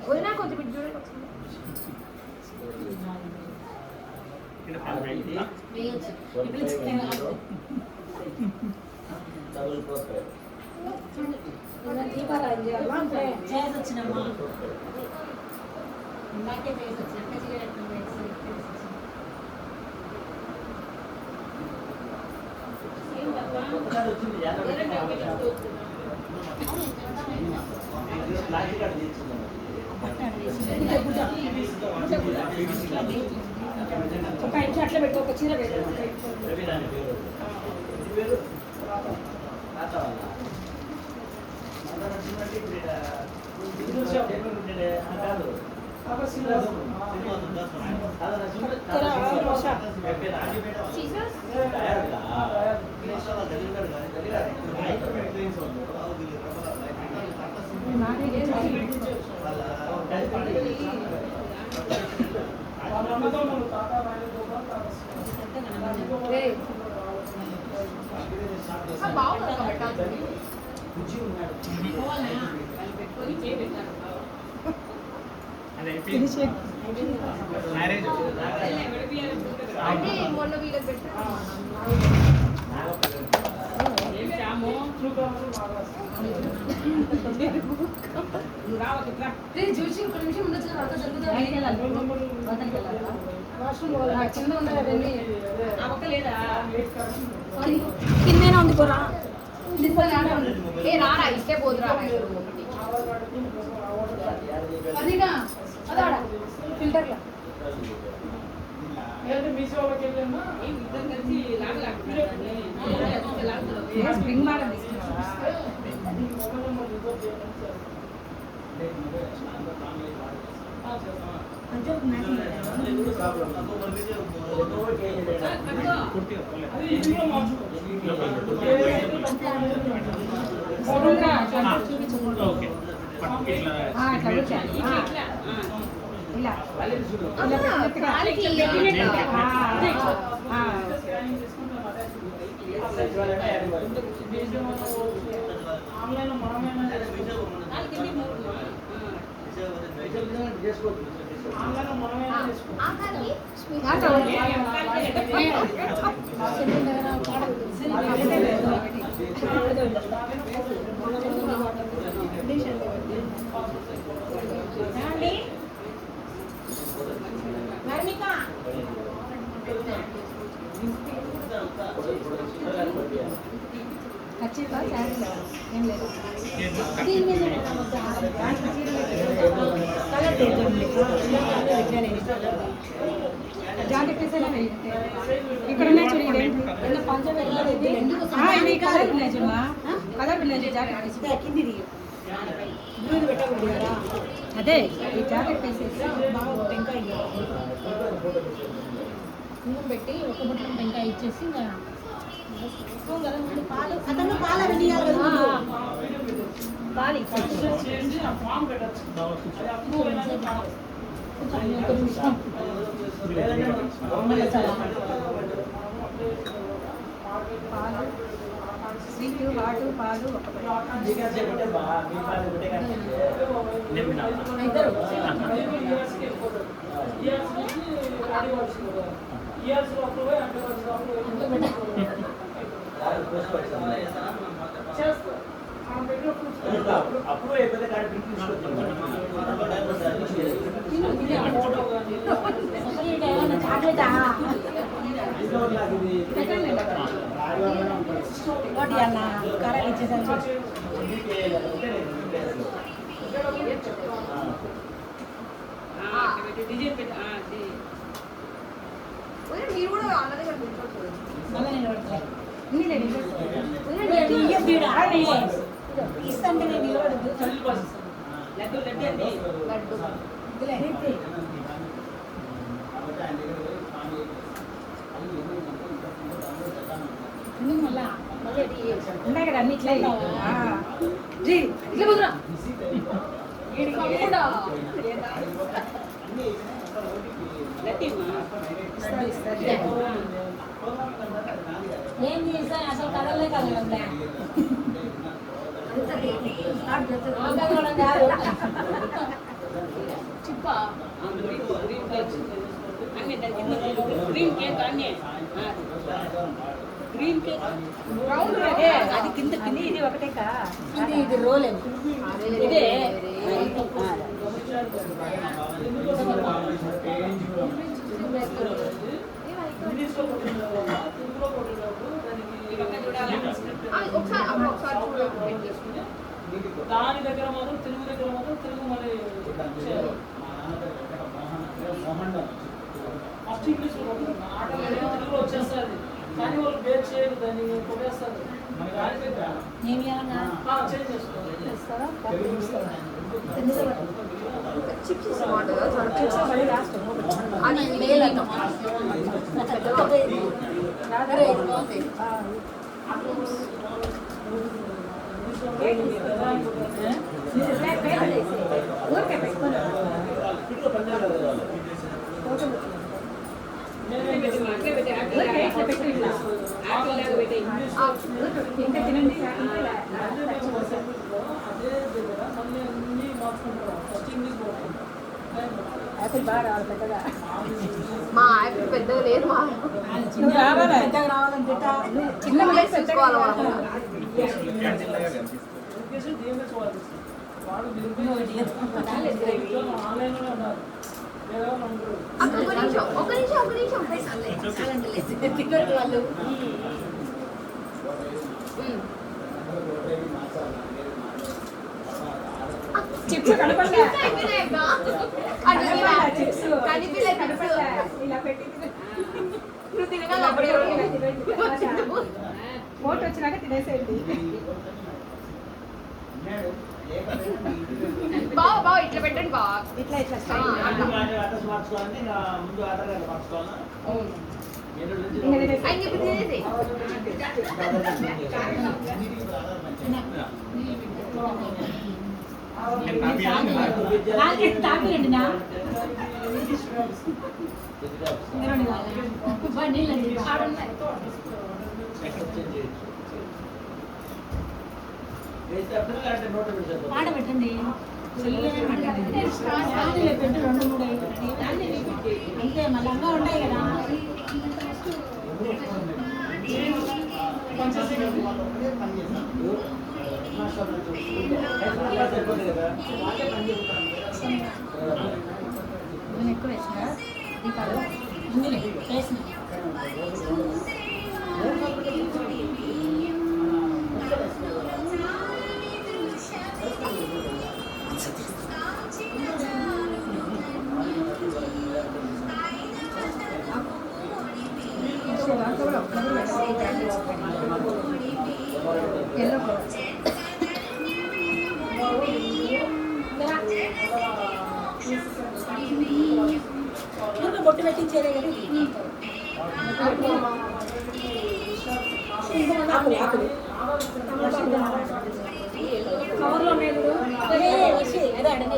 వదినా కొంచెం బిడ్డ దీపారాయణ చేసి వచ్చినమ్మా ఇందాకే చేసి వచ్చిన ఒక ఇంచు అట్లా పెట్టు ఒక చీర పెట్టు మొన్న వీళ్ళకి పెట్టాము చూసి ఒక నిమిషం ఉండొచ్చు అంత జరుగుతుంది కింద ఉండదు ఆ పక్క లేదా కిందేనా ఉంది కూర ఏ రారా ఇస్తే పోదు రారా అదిగా అదాడ ఫిల్టర్లో స్ప్రింగ్ మాడల్ ఇలా ఖచ్చితంగా శారీ ఏం లేదు జాకెట్ పీస్ ఇక్కడ ఉన్నాయి చూడండి colour village colour village jacket piece అదే ఈ జాకెట్ పీసెస్ టెంకాయ పెట్టి ఒక బుట్ట టెంకాయ ఇచ్చేసి ఇంకా పాలు అతను పాలు పాలి స్వీట్ హాటు పాలు అప్పుడు అయిపోతే కారాలు ఇచ్చేసాను మీరు కూడా ఆల్రెడీ ఇస్తాంటే నేను నిలబడద్దు లడ్డు మళ్ళా ఉన్నాయి కదా అన్ని ఇట్లా ఇట్లా కుదరా ఏం చేసా అసలు కదలే కదా చిప్ప గ్రీన్ కేక్ అన్నీ గ్రీన్ కేక్ రౌండ్ అది కింద కింద ఇది ఒకటే కా ఇది రోల్ ఇదే ఒకసారి అప్పుడు ఒకసారి దాని దగ్గర మాత్రం తెలుగు మళ్ళీ ఫస్ట్ ఇంగ్లీష్ ఆటలు తెలుగులో వచ్చేస్తుంది కానీ వాళ్ళు బేర్ చేయరు దాన్ని కొట్టేస్తారు చేంజ్ చేసుకోవాలి చిప్స్ బాగుంటుందా అది మేల్ అంట ఇంకా తినండి అదే దగ్గర మళ్ళీ అన్ని మార్చుకుంటారు ఫస్ట్ ఇంగ్లీష్ యాపిల్ బాగా రావాలి పెద్దగా మా యాపిల్ పెద్దగా లేదు మా నువ్వు రావాలా పెద్దగా రావాలంటే చిన్న ప్లేస్ చూసుకోవాలి మనం ఎడ్యుకేషన్ డిఎంఎస్ వాళ్ళు వాడు ఆన్లైన్లోనే ఉన్నారు లేదా ఉంటారు అక్కడ ఒక నిమిషం వాళ్ళు చిప్స్ కనపడలే ఇలా పెట్టి ఫోటో వచ్చినాక తినేసేయండి బావ ఇట్లా పెట్టండి బావ ఇట్లా ఇట్లా అడ్రస్ మార్చుకోవాలంటే ఇంకా ముందు ఆధార్ కార్డు మార్చుకోవాలా ఆయన చెప్పి తినేసి తాపిరండి నా ఆడబెట్టండి పెట్టు 2-3 అంతే మళ్ళీ అంగా ఉంటాయి కదా నేను ఎక్కువ వేసిన వేసిన బొట్టు పెట్టించేదే కదా కవర్లో వచ్చి అదే అడగ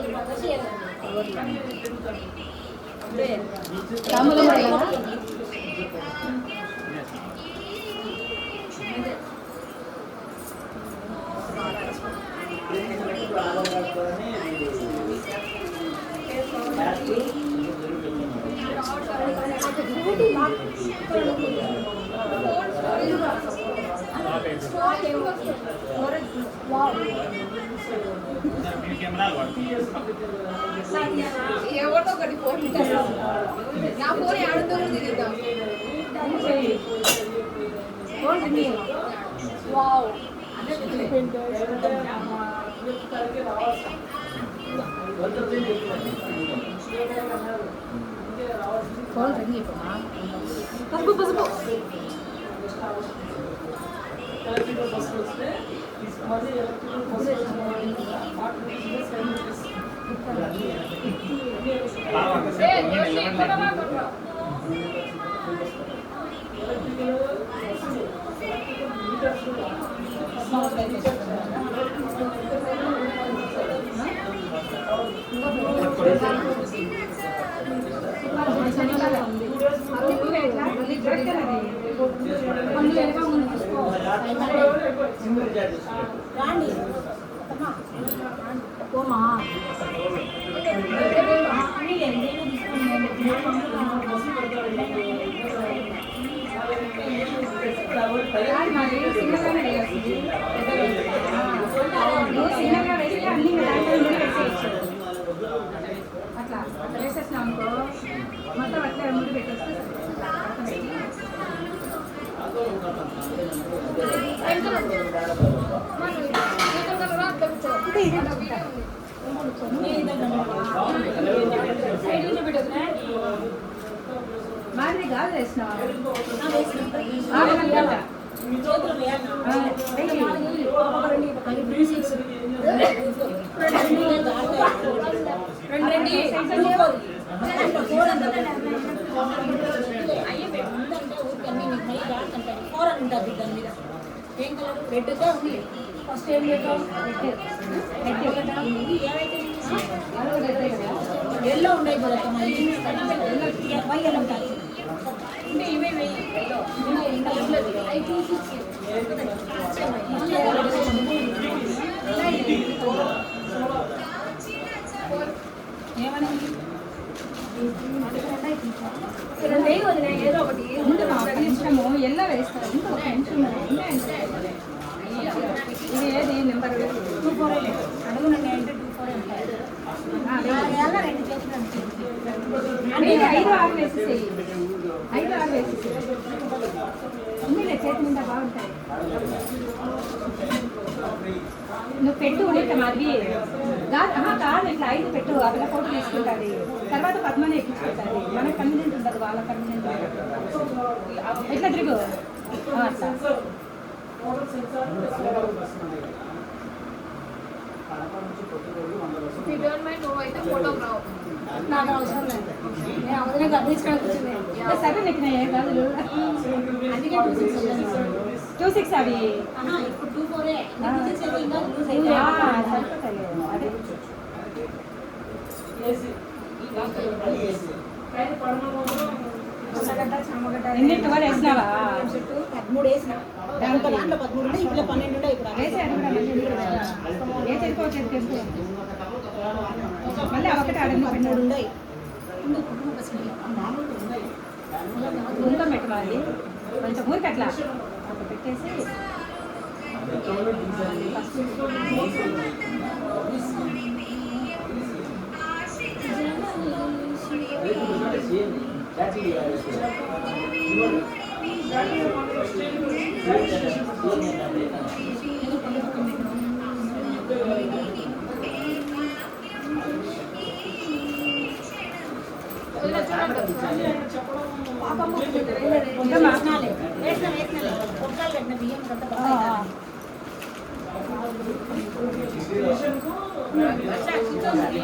ఎవరితో ఒకటి ఫోన్ నా ఫోన్ ఆడుతూ తిరుగుతాం వావ్ ఫోన్ రింగ్ పసుపు పసుపు రాండి బస్సు పెడతారు మాది చిన్నగానే వేయాల్సింది. చిన్నగా వేస్తే అన్ని దాంట్లో వేసేయచ్చు. అట్లా అట్లా వేసేసినాం అనుకో మొత్తం అట్లా ముందు పెట్టేస్తే మాది గాజు వేసినావా? మీ చేతులు వేయాలి ఏం కలర్ రెడ్గా ఉంది. ఫస్ట్ ఏం చేద్దాం ఎల్లో ఉన్నాయి కదా వైఎల్ ఉంటాయి అంటే ఇవే ఏమని ఏదో ఒకటి ఇష్టము ఎల్లో వేస్తారు. ఇంకా ఒక టెన్షన్ ఇది ఏది నెంబర్ 24 అడుగునండి అంటే 24 ఉంటాయి. 5, 6 వేసేసేయి. 5, 6 వేసేసేయి. ఉన్నీలే చేతి నిండా బాగుంటాయి. నువ్వు పెట్టు ఉడిక మాది కాదు ఇట్లా 5 పెట్టు. అక్కడ ఫోటో తీసుకుంటుంది. తర్వాత పద్మని ఎక్కించుకుంటుంది. మనకు కన్వీనియంట్ ఉండదు, వాళ్ళ కన్వీనియంట్ ఎట్లా తిరుగు అట్లా. నాకు అవసరం లేదు. నేను అవసరం గమనించడానికి వచ్చింది. సరే నీకు నేను కాదు అందుకే 26 అవి ఇప్పుడు 24 అదే ఎన్ని 12 వేసినావా? 13 వేసిన దాంట్లో 13 ఇప్పుడు 12 ఇప్పుడు వేసి ఏ చెరుకోవచ్చు మళ్ళీ ఒకటి ఆడండి 13 ఉన్నాయి. ముందు పెట్టవాలి కొంచెం ఊరికి అట్లా పెట్టేసి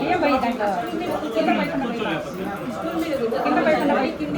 ఏం పోయి దాంట్లో కింద పైన కింద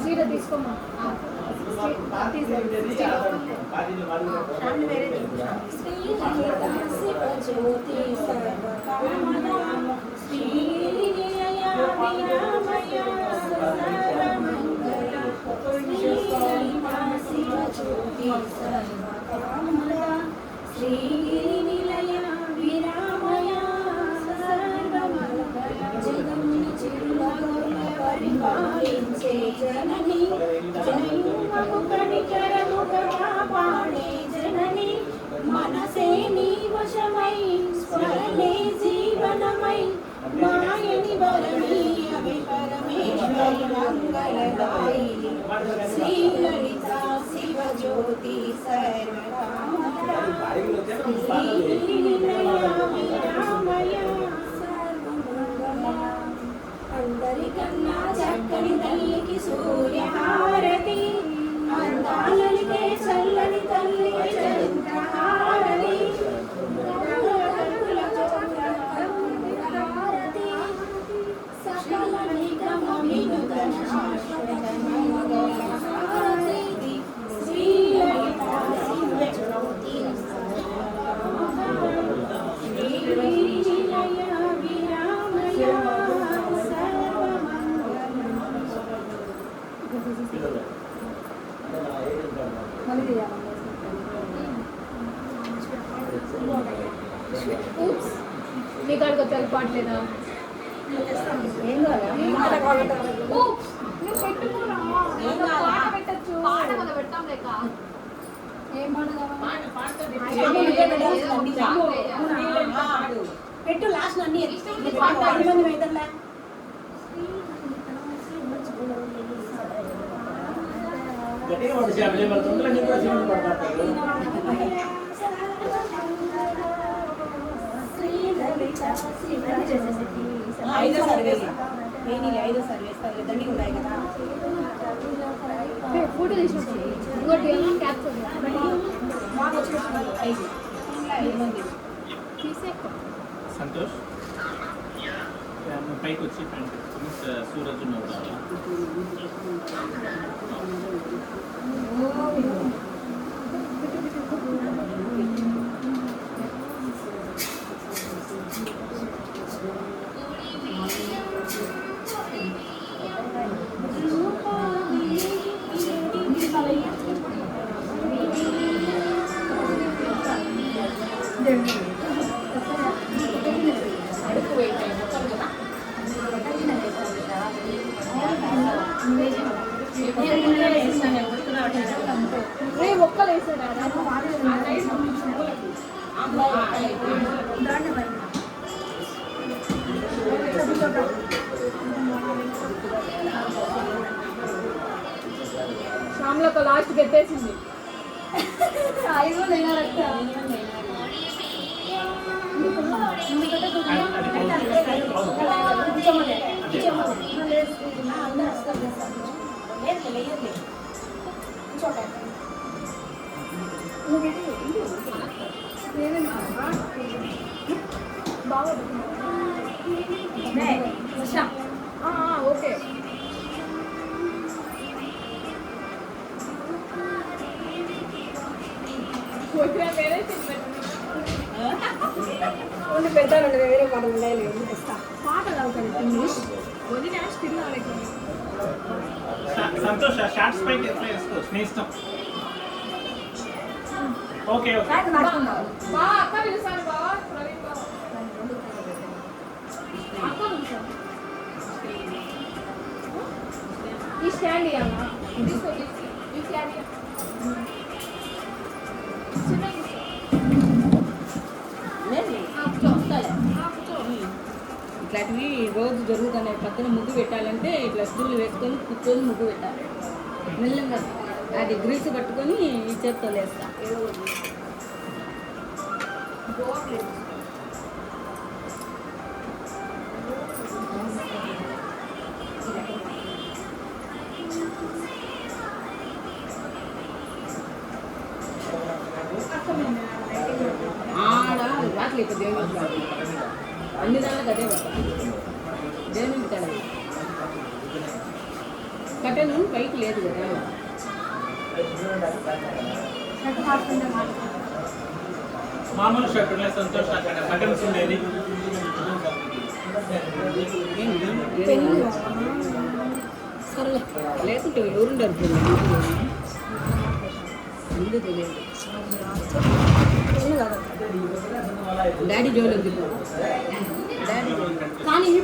చీర తీసుకోమా శ్రావణి వేరే శ్రీనిలయ విరామయ జగముని చిరునవ్వుల పరిపాలించే జనని జన్మము కనికరముగా కాపాడే జనని మనసే నీ వశమై స్వరలే జీవనమై మాయని వరణి అవి పరమేశ్వరి మంగళదాయి శ్రీ లలిత శివ జ్యోతి సర్వకామద అందరికన్నా చక్కని తల్లికి సూర్యహారతి అందాలకే చల్లని తల్లి చంద్రహారతి సకల నిగమమినుతన శాశ్వత మంగళహారతి శ్రీ లలిత శివ జ్యోతి శ్రీనిలయ విరామయ మీ కాడికి వచ్చారు పాటలేదా ఏం కావాలా నువ్వు పెట్టుకోరా పాట పెట్టచ్చు పాట కదా పెడతాం లేక ఏం పాట పెట్టు లాస్ట్ అన్ని 10 మంది వెళ్తారులే గట్టిగా పడితే అవైలబుల్ తొందరగా నీకు కూడా సిమెంట్ పడతారు ఐదో సర్వేస్ ఐదో సర్వేస్ దండి ఉన్నాయి కదా ఫోటో తీసుకుంటాం ఇంకోటి ఏమో క్యాప్చర్ మాకు వచ్చిన 5 మంది తీసేకో సంతోష్ పైకి వచ్చి సూరజ్ ఉన్నాడు ఒక్కలు వేసాడా శ్యామ్లతో లాస్ట్ పెట్టేసింది అయ్యో నేను రక్త బాగా ఓకే వేరే పెడతాను వేరే పాట ఉండాలి పాట అవుతాను ఇంగ్లీష్ వదిన తిన్నాను సంతోష్ షార్ట్స్ పైకి ఎట్లా వేసుకోవచ్చు నీ ఇష్టం ఓకే ఓకే బా అక్క పిలుస్తాను బా ప్రవీణ్ బా అక్క పిలుస్తాను ఈ స్టాండ్ ఇవ్వమ్మా తీసుకో ఈ స్టాండ్ ఇట్లాంటివి రోజు జరుగుతున్నాయి పక్కన ముగ్గు పెట్టాలంటే ఇట్లా స్టూల్ వేసుకొని కూర్చొని ముగ్గు పెట్టాలి మెల్లగా అది గ్రీస్ పట్టుకొని ఈ చేత్తో లేస్తా ఆడ రాట్లేదు ఇప్పుడు దేవుని అన్ని దానికి అదే పడతాం దేవుని కట్టను పైకి లేదు కదా షర్ట్ మార్చుకుంటే మార్చుకుంటాం. మామూలు షర్ట్ ఉన్నాయి సంతోష్ అక్కడ బటన్స్ ఉండేది. సరేలే లేకుంటే ఎవరుండారు ముందు తెలియదు డాడీ జోలు డాడీ కానీ ఇవి